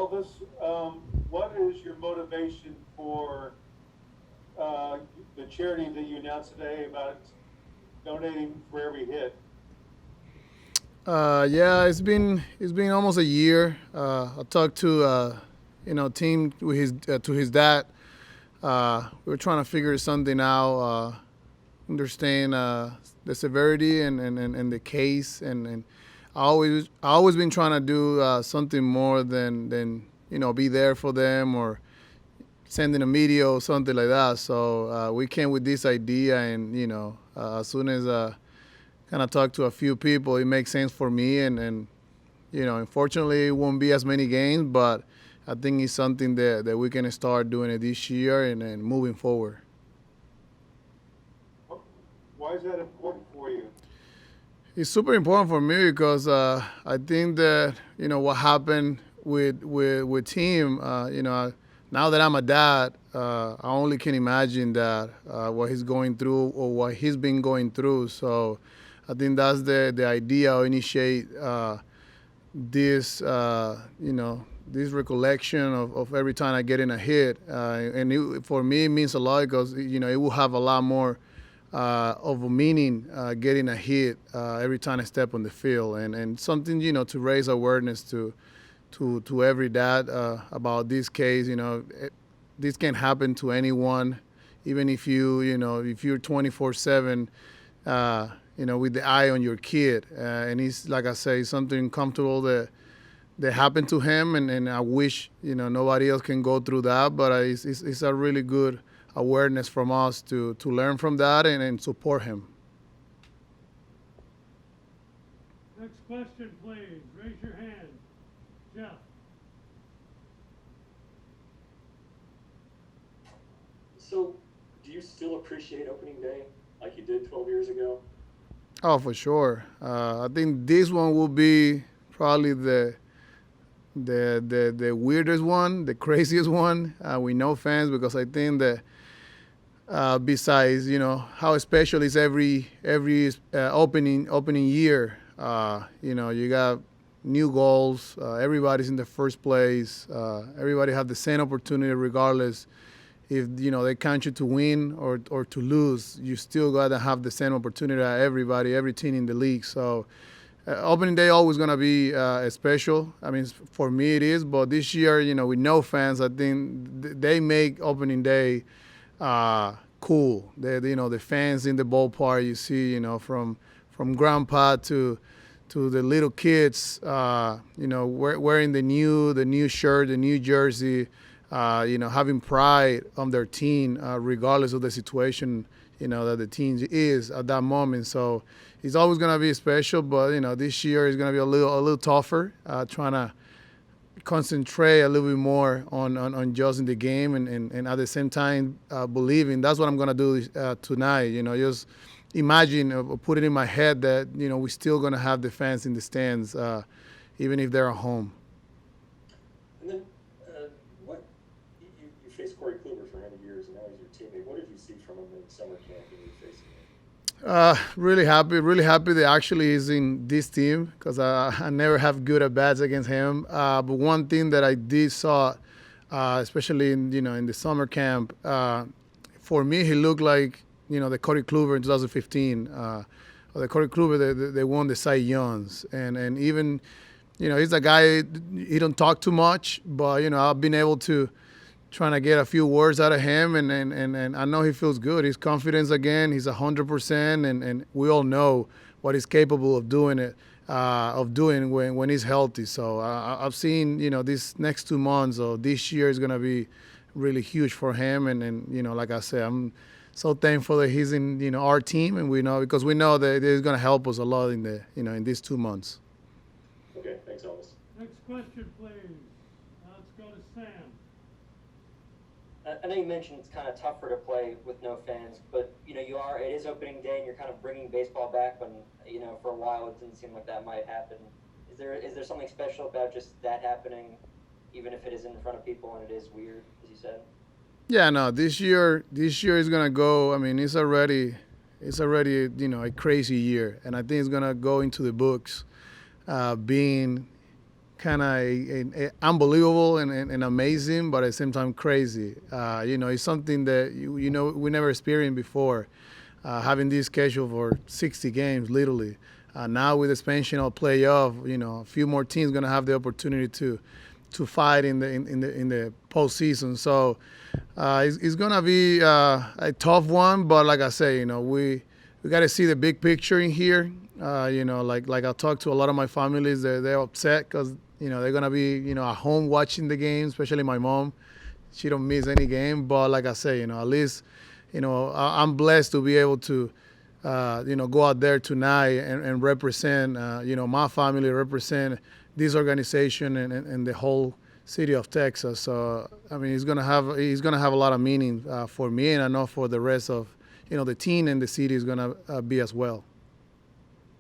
Elvis, what is your motivation for the charity that you announced today about donating for every hit? Yeah, it's been almost a year. I talked to team with his to his dad. We were trying to figure something out, understand the severity and the case, and I always been trying to do something more than be there for them or sending a media or something like that. So we came with this idea, and as soon as kind of talked to a few people, it makes sense for me, and unfortunately, it won't be as many games, but I think it's something that we can start doing it this year and moving forward. Why is that important for you? It's super important for me because I think that what happened with team. Now that I'm a dad, I only can imagine that what he's going through or what he's been going through. So I think that's the idea or initiate this this recollection of every time I get in a hit, and for me it means a lot because it will have a lot more of a meaning getting a hit every time I step on the field, and something to raise awareness to every dad about this case. This can happen to anyone, even if you're 24/7. With the eye on your kid, and he's like I say, something comfortable that happened to him, and I wish nobody else can go through that. But it's a really good awareness from us to learn from that and support him. Next question, please. Raise your hand. Jeff. So, do you still appreciate opening day like you did 12 years ago? Oh, for sure. I think this one will be probably the weirdest one, the craziest one. We know fans because I think that besides how special is every opening year. You got new goals. Everybody's in the first place. Everybody have the same opportunity regardless if they count you to win or to lose. You still gotta have the same opportunity at every team in the league. So opening day always gonna be special. I mean, for me it is, but this year, with no fans, I think they make opening day cool. The fans in the ballpark, you see, from grandpa to the little kids, wearing the new shirt, the new jersey, having pride on their team, regardless of the situation, that the team is at that moment. So it's always gonna be special, but this year is gonna be a little tougher, trying to concentrate a little bit more on just in the game and at the same time believing. That's what I'm gonna do tonight. Just imagine or put it in my head that we're still gonna have the fans in the stands, even if they're at home. And then, what you faced Corey Kluber for many years, and now he's your teammate. What did you see from him in summer camp when you were facing him? Really happy that actually he's in this team because I never have good at bats against him. But one thing that I did saw, especially in the summer camp, for me he looked like the Corey Kluber in 2015, or the Corey Kluber they won the Cy Youngs, and even he's a guy, he don't talk too much, but I've been able to trying to get a few words out of him, and I know he feels good. His confidence again. He's 100%, and we all know what he's capable of doing when he's healthy. So I've seen these next 2 months or this year is gonna be really huge for him, and like I said, I'm so thankful that he's in our team, and we know because we know that he's gonna help us a lot in the in these 2 months. Okay, thanks, Elvis. Next question, please. Let's go to Sam. I know you mentioned it's kind of tougher to play with no fans, but it is opening day and you're kind of bringing baseball back when for a while it didn't seem like that might happen. Is there something special about just that happening, even if it is in front of people and it is weird, as you said? Yeah, no, this year is gonna go. I mean, it's already a crazy year, and I think it's gonna go into the books, being kind of unbelievable and amazing, but at the same time crazy. It's something that we never experienced before. Having this schedule for 60 games, literally. Now with expansion of playoff, a few more teams gonna have the opportunity to fight in the postseason. So it's gonna be a tough one, but like I say, we got to see the big picture in here. Like I talked to a lot of my families, they're upset because they're gonna be at home watching the game, especially my mom. She don't miss any game, but like I say, at least I'm blessed to be able to go out there tonight and represent my family, represent this organization and the whole city of Texas. So I mean, he's gonna have a lot of meaning for me, and I know for the rest of the team and the city is gonna be as well.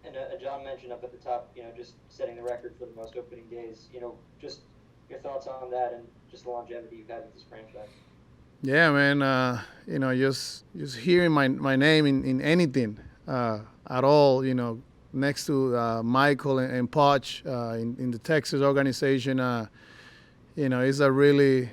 And John mentioned up at the top, just setting the record for the most opening days. Just your thoughts on that and just the longevity you've had with this franchise. Yeah, man. Just hearing my name in anything at all, next to Michael and Poch in the Texas organization, it's a really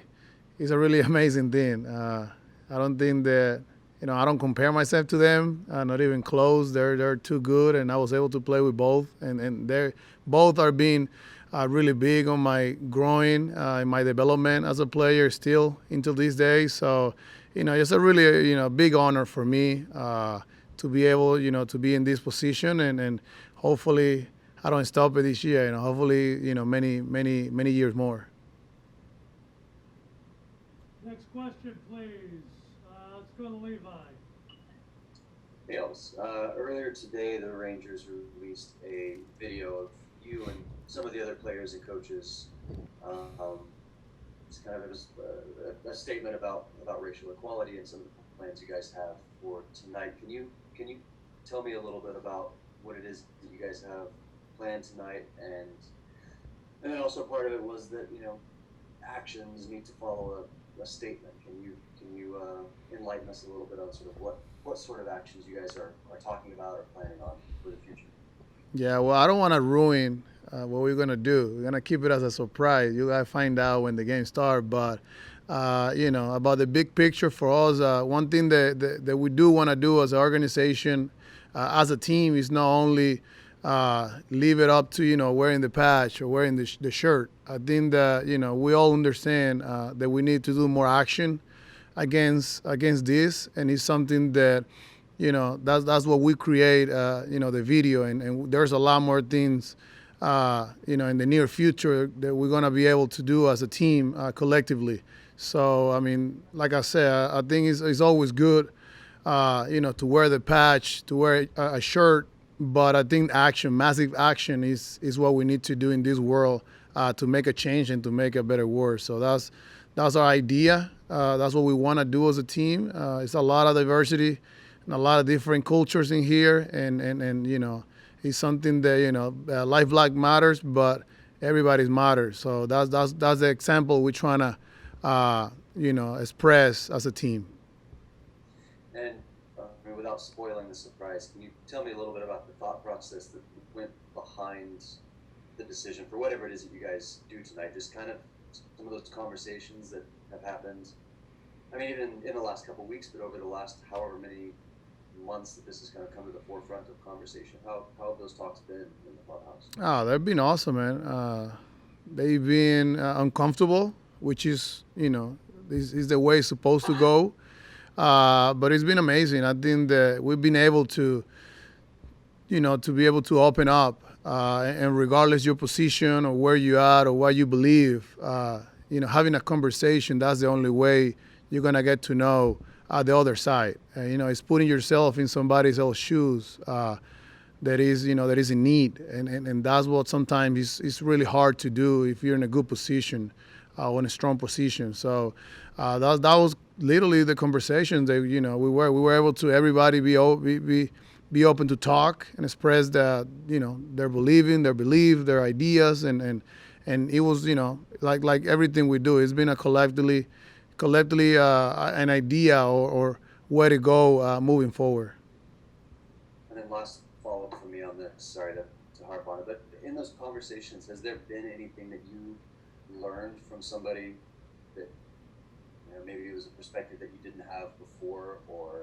amazing thing. I don't think that I don't compare myself to them, not even close. They're too good, and I was able to play with both, and they're both are being really big on my growing, in my development as a player still until these days. So, it's a really big honor for me to be able to be in this position, and hopefully I don't stop it this year. Hopefully many years more. Next question, please. Let's go to Levi. Hey, Elvis. Earlier today, the Rangers released a video of you and some of the other players and coaches. It's kind of a statement about racial equality and some of the plans you guys have for tonight. Can you tell me a little bit about what it is that you guys have planned tonight, and then also part of it was that actions need to follow a statement. Can you enlighten us a little bit on sort of what sort of actions you guys are talking about or planning on for the future? Yeah, well, I don't want to ruin what we're going to do. We're going to keep it as a surprise. You got to find out when the game starts. But, about the big picture for us, one thing that we do want to do as an organization, as a team, is not only leave it up to, wearing the patch or wearing the shirt. I think that, we all understand that we need to do more action against this, and it's something that that's what we create the video, and there's a lot more things in the near future that we're going to be able to do as a team collectively. So I mean, like I said, I think it's always good to wear the patch, to wear a shirt, but I think massive action is what we need to do in this world to make a change and to make a better world. So that's our idea. That's what we want to do as a team. It's a lot of diversity and a lot of different cultures in here, and it's something that life Black matters, but everybody's matters. So that's the example we're trying to express as a team. And without spoiling the surprise, can you tell me a little bit about the thought process that went behind the decision for whatever it is that you guys do tonight? Just kind of some of those conversations that have happened. I mean, even in the last couple of weeks, but over the last however many months that this has kind of come to the forefront of conversation. How have those talks been in the clubhouse? Oh, they've been awesome, man. They've been uncomfortable, which is, this is the way it's supposed to go. But it's been amazing. I think that we've been able to, to be able to open up, and regardless your position or where you at or what you believe, having a conversation, that's the only way you're going to get to know the other side. It's putting yourself in somebody else's shoes that is in need. And that's what sometimes is really hard to do if you're in a good position or in a strong position. So that was literally the conversations that, we were able to everybody be open to talk and express that, their believing, their belief, their ideas. And it was, like everything we do, it's been a collectively an idea or where to go moving forward. And then last follow-up from me on this, sorry to harp on it, but in those conversations, has there been anything that you learned from somebody that, you know, maybe it was a perspective that you didn't have before, or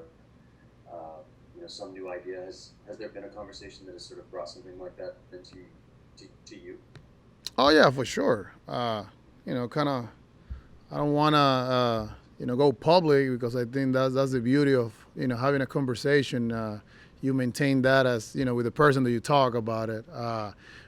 you know, some new idea? Has there been a conversation that has sort of brought something like that into to you? Oh yeah, for sure. You know, kind of. I don't want to, you know, go public, because I think that's the beauty of, you know, having a conversation. You maintain that as, you know, with the person that you talk about it.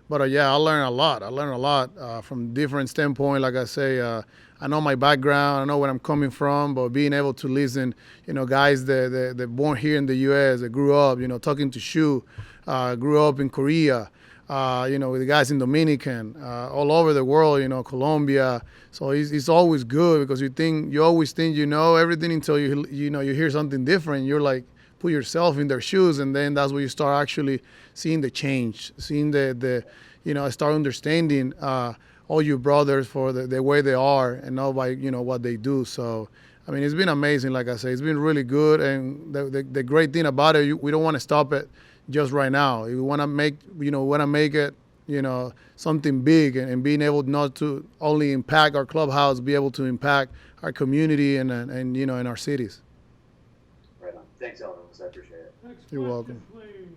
But yeah, I learned a lot. I learned a lot from different standpoint. Like I say, I know my background. I know where I'm coming from. But being able to listen, you know, guys that born here in the U.S., that grew up, you know, talking to Shu, grew up in Korea. You know, with the guys in Dominican, all over the world, you know, Colombia. So it's always good, because you always think you know everything until you hear something different. You're like, put yourself in their shoes, and then that's where you start actually seeing the change, seeing the you know, start understanding all your brothers for the way they are, and not by, you know, what they do. So I mean, it's been amazing. Like I say, it's been really good, and the great thing about it, we don't want to stop it just right now. We want to make it, you know, something big, and being able not to only impact our clubhouse, be able to impact our community and you know, in our cities. Right on. Thanks, Elvis. I appreciate it. Next You're question, welcome. please.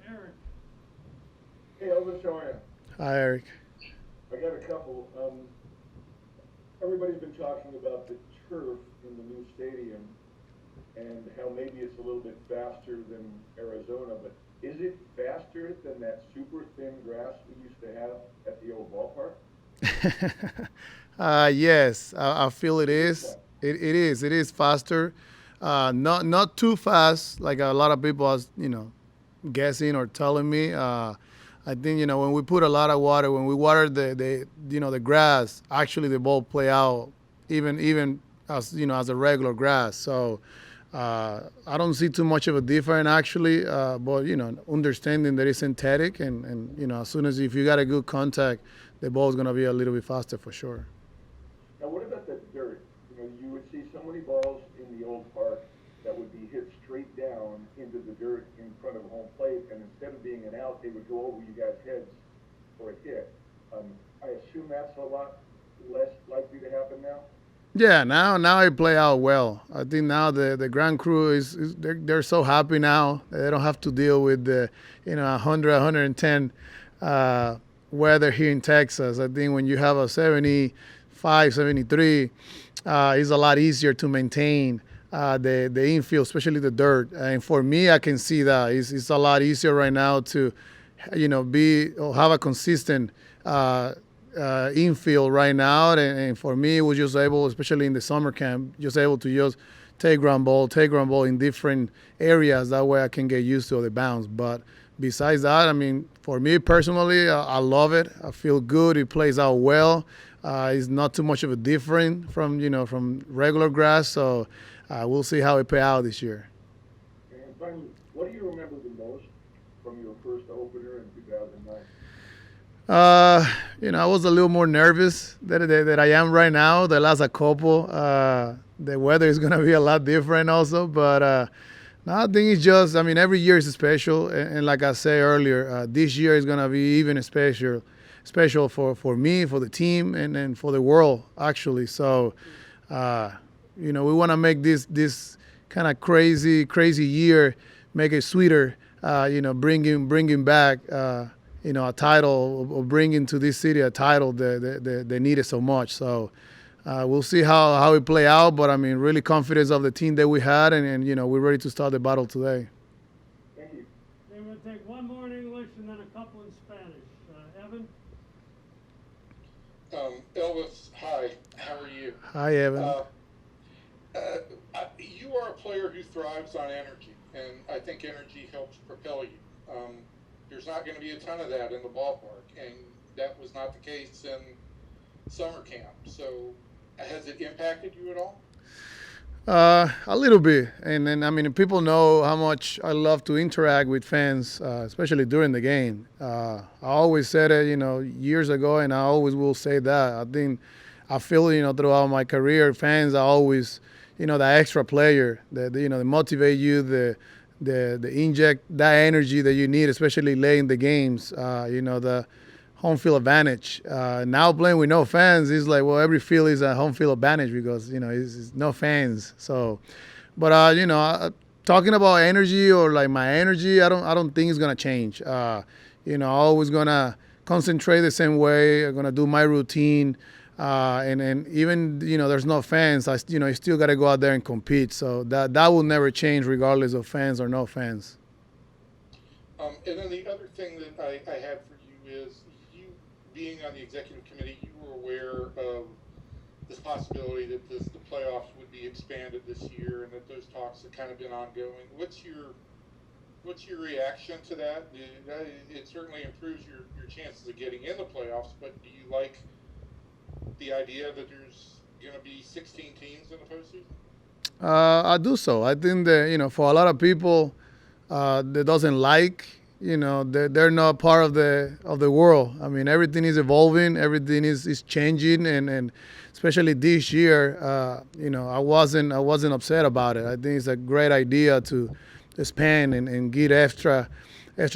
Eric. Hey, Elvis, how are you? Hi, Eric. I got a couple. Everybody's been talking about the turf in the new stadium and how maybe it's a little bit faster than Arizona, but is it faster than that super thin grass we used to have at the old ballpark? Yes, I feel it is. It is. It is faster. Not too fast like a lot of people are, you know, guessing or telling me. I think, you know, when we put a lot of water, when we water the you know, the grass, actually the ball play out even as, you know, as a regular grass. So I don't see too much of a difference actually, but, you know, understanding that it's synthetic, and you know, as soon as if you got a good contact, the ball is going to be a little bit faster for sure. Now, what about the dirt? You know, you would see so many balls in the old park that would be hit straight down into the dirt in front of home plate, and instead of being an out, they would go over you guys' heads for a hit. I assume that's a lot less likely to happen now? Yeah, now it play out well. I think now the ground crew they're so happy now. They don't have to deal with the, you know, 100, 110 weather here in Texas. I think when you have a 75, 73, it's a lot easier to maintain the infield, especially the dirt. And for me, I can see that it's a lot easier right now to, you know, have a consistent infield right now. And for me, it was just able, especially in the summer camp, just able to just take ground ball in different areas. That way I can get used to the bounce. But besides that, I mean, for me personally, I love it. I feel good. It plays out well. It's not too much of a difference from regular grass. So we'll see how it play out this year. And finally, what do you remember the most from your first opener in 2009? You know, I was a little more nervous that I am right now. The last couple, the weather is gonna be a lot different also. But no, I think it's just, I mean, every year is special, and like I said earlier, this year is gonna be even special for me, for the team, and for the world actually. So, you know, we want to make this kind of crazy year, make it sweeter. You know, bringing back. You know, a title, or bringing to this city a title that they needed so much. So we'll see how it play out. But I mean, really confident of the team that we had, and you know, we're ready to start the battle today. Thank you. Okay, we'll take one more in English and then a couple in Spanish. Evan? Elvis, hi. How are you? Hi, Evan. You are a player who thrives on energy, and I think energy helps propel you. There's not going to be a ton of that in the ballpark, and that was not the case in summer camp. So has it impacted you at all? A little bit. And then, I mean, people know how much I love to interact with fans, especially during the game. I always said it, you know, years ago, and I always will say that. I feel, you know, throughout my career, fans are always, you know, the extra player that, you know, they motivate you, the inject that energy that you need, especially late in the games. The home field advantage. Now playing with no fans is like, well, every field is a home field advantage because it's no fans. So, but talking about energy or like my energy, I don't think it's gonna change. Always gonna concentrate the same way. I'm gonna do my routine. And even there's no fans. I still got to go out there and compete. So that will never change regardless of fans or no fans. And then the other thing that I had for you is you being on the executive committee, you were aware of this possibility that the playoffs would be expanded this year, and that those talks have kind of been ongoing. What's your reaction to that? It certainly improves your chances of getting in the playoffs, but do you like the idea that there's going to be 16 teams in the postseason? I do so. I think that for a lot of people that doesn't like, they're not part of the world. I mean, everything is evolving, everything is changing, and especially this year, I wasn't upset about it. I think it's a great idea to expand and give extra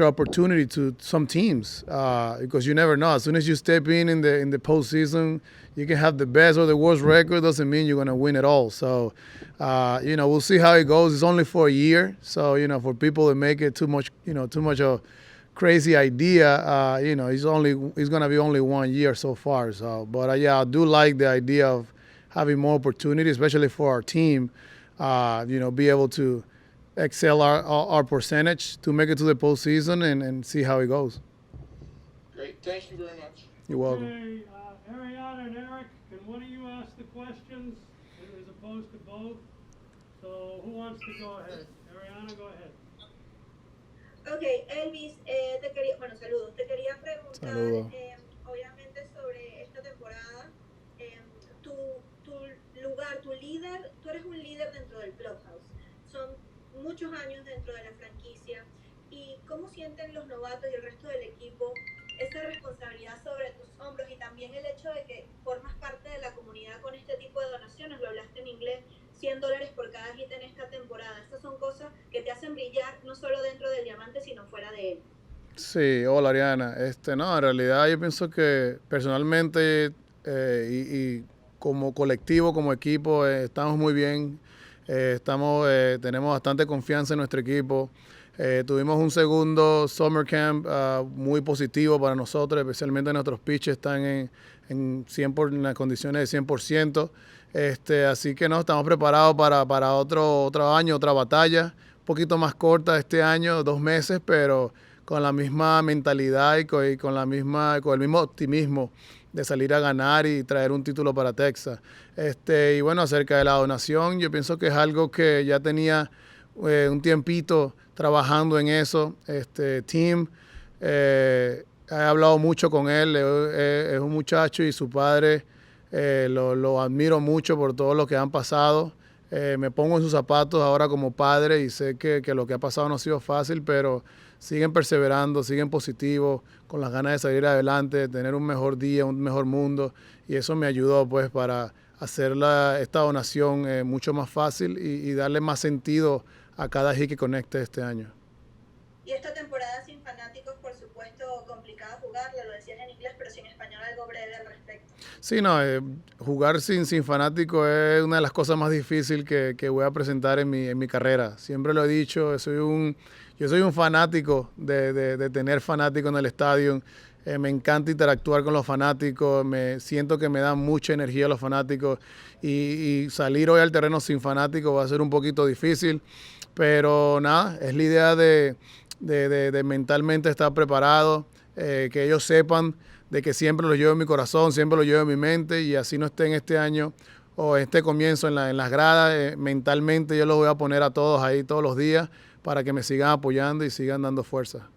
opportunity to some teams because you never know. As soon as you step in the postseason, you can have the best or the worst record. Doesn't mean you're going to win it all. So, we'll see how it goes. It's only for a year. So, for people that make it too much of crazy idea, it's going to be only 1 year so far. So, but I do like the idea of having more opportunity, especially for our team, be able to excel our percentage to make it to the postseason and see how it goes. Great. Thank you very much. You're welcome. Okay, Ariana and Eric, can one of you ask the questions as opposed to both? So who wants to go ahead? Ariana, go ahead. Ok, Elvis, saludos. Te quería preguntar, Saludos. obviamente, sobre esta temporada. Tu lugar, tu líder, tú eres un líder dentro del clubhouse. Son muchos años dentro de la franquicia. ¿Y cómo sienten los novatos y el resto del equipo esa responsabilidad sobre tus hombros? Y también el hecho de que formas parte de la comunidad con este tipo de donaciones, lo hablaste en inglés, $100 por cada hit en esta temporada. Estas son cosas que te hacen brillar no solo dentro del diamante, sino fuera de él. Sí, hola Ariana. No, en realidad yo pienso que personalmente y como colectivo, como equipo, estamos muy bien. Tenemos bastante confianza en nuestro equipo. Tuvimos un segundo summer camp muy positivo para nosotros, especialmente nuestros pitches están en las condiciones de 100%. Así que no, estamos preparados para otro año, otra batalla, un poquito más corta este año, 2 meses, pero con la misma mentalidad y con el mismo optimismo de salir a ganar y traer un título para Texas. Y bueno, acerca de la donación, yo pienso que es algo que ya tenía un tiempito trabajando en eso. Tim, he hablado mucho con él, es un muchacho y su padre lo admiro mucho por todo lo que han pasado. Me pongo en sus zapatos ahora como padre y sé que lo que ha pasado no ha sido fácil, pero siguen perseverando, siguen positivos, con las ganas de salir adelante, de tener un mejor día, un mejor mundo, y eso me ayudó pues para hacer esta donación mucho más fácil y darle más sentido a cada hit que conecte este año. Y esta temporada sin fanáticos, por supuesto, complicado jugarla, lo decías en inglés, pero sin español, algo breve al respecto. Sí, no, jugar sin fanáticos es una de las cosas más difíciles que voy a presentar en mi carrera. Siempre lo he dicho, yo soy un fanático de tener fanáticos en el estadio. Me encanta interactuar con los fanáticos, siento que me dan mucha energía los fanáticos y salir hoy al terreno sin fanáticos va a ser un poquito difícil, pero nada, es la idea de mentalmente estar preparado, que ellos sepan de que siempre los llevo en mi corazón, siempre los llevo en mi mente y así no estén este año o este comienzo en las gradas, mentalmente yo los voy a poner a todos ahí todos los días para que me sigan apoyando y sigan dando fuerza.